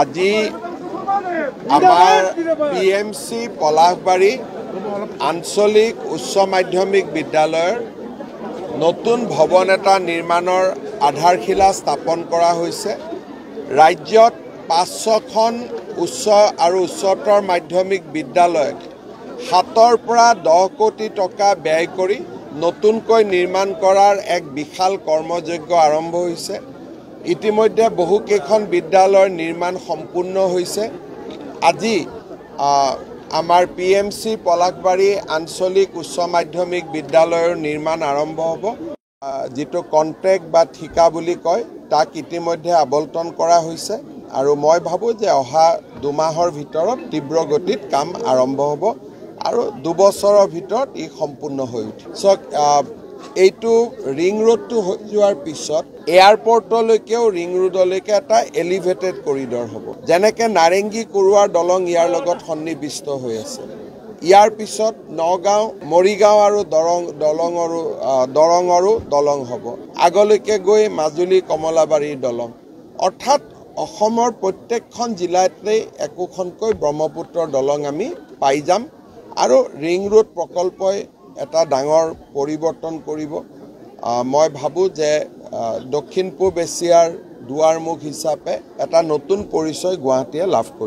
আজি আমাৰ PMC পলাশবাৰী আঞ্চলিক উচ্চ মাধ্যমিক বিদ্যালয়ৰ নতুন ভৱন এটা নিৰ্মাণৰ আধাৰশিলা স্থাপন কৰা হৈছে। ৰাজ্যত ৫-৬খন উচ্চ আৰু উচ্চতৰ মাধ্যমিক বিদ্যালয়ত ৭ৰ পৰা ১০ কোটি টকা ব্যয় কৰি নতুনকৈ নিৰ্মাণ কৰাৰ এক বিশাল কৰ্মযজ্ঞ আৰম্ভ হৈছে। ইতিমধ্যে বহুকেইখন বিদ্যালয়ৰ নিৰ্মাণ সম্পূৰ্ণ হৈছে। আজি আমাৰ PMC পলাশবাৰী আঞ্চলিক উচ্চ মাধ্যমিক বিদ্যালয়ৰ নিৰ্মাণ আৰম্ভ হ'ব। যিটো কন্ট্ৰেক্ট বা ঠিকা বুলি কয় তাক ইতিমধ্যে আবণ্টন কৰা হৈছে আৰু মই ভাবোঁ যে অহা ২ মাহৰ ভিতৰত তীব্ৰ গতিত কাম আৰম্ভ হ'ব আৰু ২ বছৰৰ ভিতৰত ই সম্পূৰ্ণ হৈ উঠিব। এইটো ৰিং ৰোডটো হৈ যোৱাৰ পিছত এয়াৰপৰ্টলৈকেও ৰিং ৰোডলৈকে এটা এলিভেটেড কৰিডৰ হ'ব। যেনেকে নাৰেংগী কুৰুৱাৰ দলং ইয়াৰ লগত সন্নিবিষ্ট হৈ আছে। ইয়াৰ পিছত নগাঁও, মৰিগাঁও আৰু দৰঙৰো দলং হ'ব। আগলৈকে গৈ মাজুলী কমলাবাৰীৰ দলং। অৰ্থাৎ অসমৰ প্ৰত্যেকখন জিলাতেই একোখনকৈ ব্ৰহ্মপুত্ৰৰ দলং আমি পাই যাম আৰু ৰিং ৰোড প্ৰকল্পই এটা ডাঙৰ পৰিৱৰ্তন কৰিব। মই ভাবোঁ যে দক্ষিণ পূব এছিয়াৰ দুৱাৰমুখ হিচাপে এটা নতুন পৰিচয় গুৱাহাটীয়ে লাভ কৰিব।